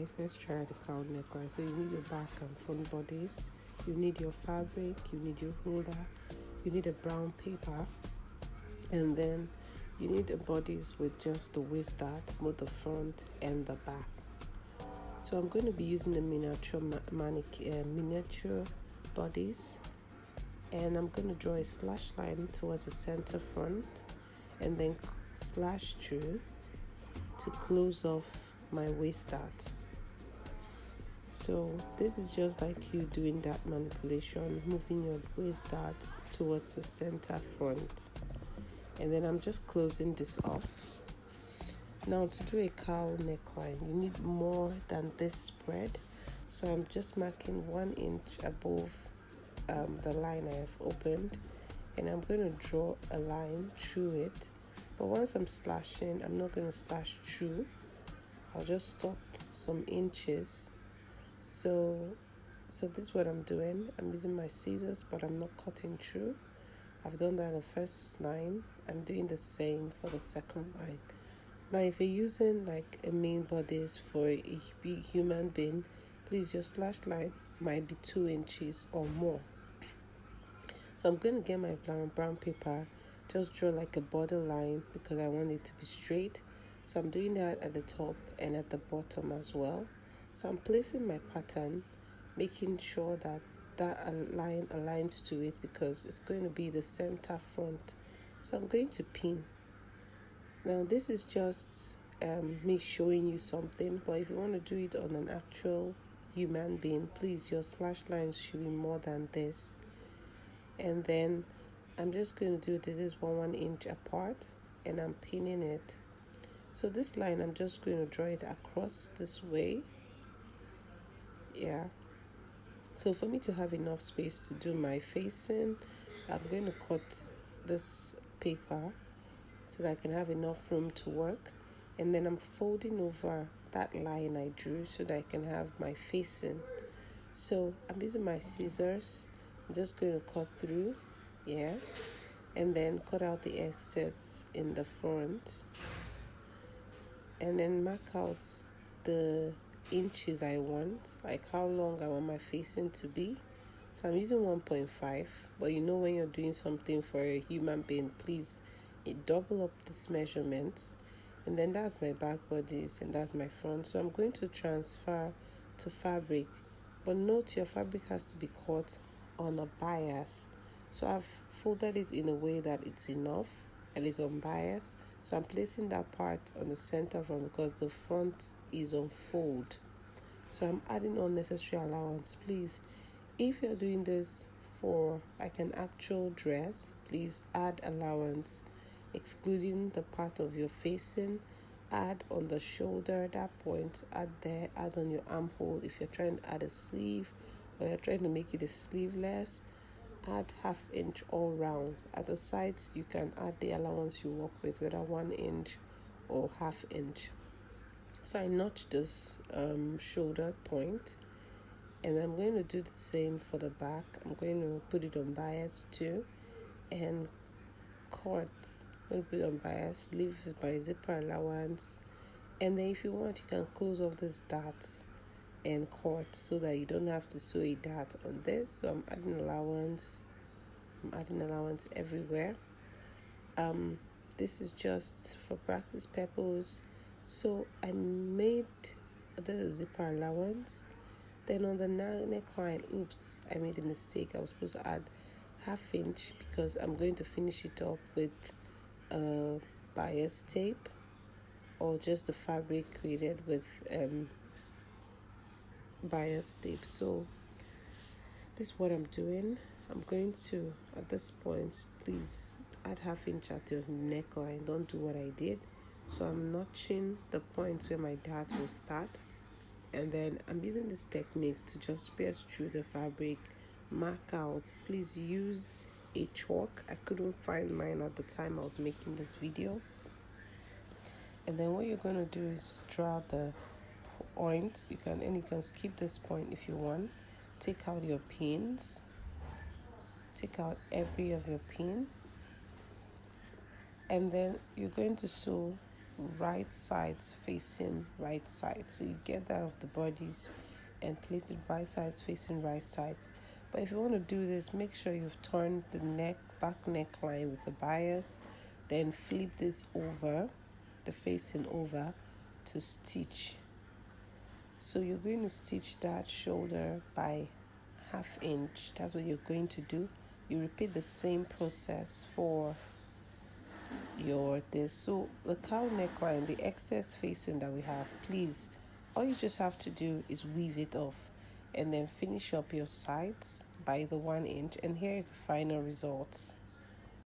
guys, let's try the cowl neckline. So you need your back and front bodies, you need your fabric, you need your holder, you need a brown paper, and then you need the bodies with just the waist dart, both the front and the back. So I'm going to be using the miniature bodies, and I'm going to draw a slash line towards the center front and then slash through to close off my waist dart. So this is just like you doing that manipulation, moving your waist dart towards the center front, and then I'm just closing this off. Now to do a cowl neckline, you need more than this spread, so I'm just marking 1 inch above the line I have opened, and I'm going to draw a line through it. But once I'm slashing, I'm not going to slash through. I'll just stop some inches. So this is what I'm doing. I'm using my scissors, but I'm not cutting through. I've done that on the first line. I'm doing the same for the second line. Now, if you're using like a main bodice for a big human being, please your slash line might be 2 inches or more. So I'm going to get my brown paper, just draw like a border line because I want it to be straight. So I'm doing that at the top and at the bottom as well. So I'm placing my pattern, making sure that line aligns to it because it's going to be the center front. So I'm going to pin. Now this is just me showing you something, but if you want to do it on an actual human being, please your slash lines should be more than this. And then I'm just going to do this 1 inch apart, and I'm pinning it. So this line, I'm just going to draw it across this way. Yeah. So for me to have enough space to do my facing, I'm going to cut this paper so that I can have enough room to work. And then I'm folding over that line I drew so that I can have my facing. So I'm using my scissors. I'm just going to cut through, yeah, and then cut out the excess in the front, and then mark out the inches I want, like how long I want my facing to be. So I'm using 1.5, but you know when you're doing something for a human being, please double up this measurements. And then that's my back bodies and that's my front. So I'm going to transfer to fabric, but note your fabric has to be cut on a bias. So I've folded it in a way that it's enough and it's on bias. So I'm placing that part on the center front because the front is on fold. So I'm adding unnecessary allowance. Please, if you're doing this for like an actual dress, please add allowance, excluding the part of your facing. Add on the shoulder, that point, add there, add on your armhole. If you're trying to add a sleeve or you're trying to make it a sleeveless, add 1/2 inch all round. At the sides, you can add the allowance you work with, whether 1 inch or 1/2 inch. So I notch this shoulder point, and I'm going to do the same for the back. I'm going to put it on bias too, and cut. I'm going to put it on bias, leave my zipper allowance, and then if you want, you can close off this darts and cut so that you don't have to sew a dart on this. So I'm adding allowance. Everywhere. This is just for practice purpose. So I made the zipper allowance. Then on the neckline, oops, I made a mistake. I was supposed to add 1/2 inch because I'm going to finish it up with bias tape or just the fabric created with bias tape. So this is what I'm doing. I'm going to, at this point, please add 1/2 inch at your neckline. Don't do what I did. So I'm notching the points where my dart will start, and then I'm using this technique to just pierce through the fabric, mark out. Please use a chalk. I couldn't find mine at the time I was making this video. And then what you're going to do is draw the point. You can skip this point if you want. Take out your pins. Take out every of your pin, and then you're going to sew right sides facing right side. So you get that of the bodies and place it right sides facing right sides. But if you want to do this, make sure you've turned the back neckline with the bias, then flip this over, the facing over, to stitch. So you're going to stitch that shoulder by 1/2 inch. That's what you're going to do. You repeat the same process for this. So the cowl neckline, the excess facing that we have, please, all you just have to do is weave it off and then finish up your sides by the 1 inch, and here is the final results.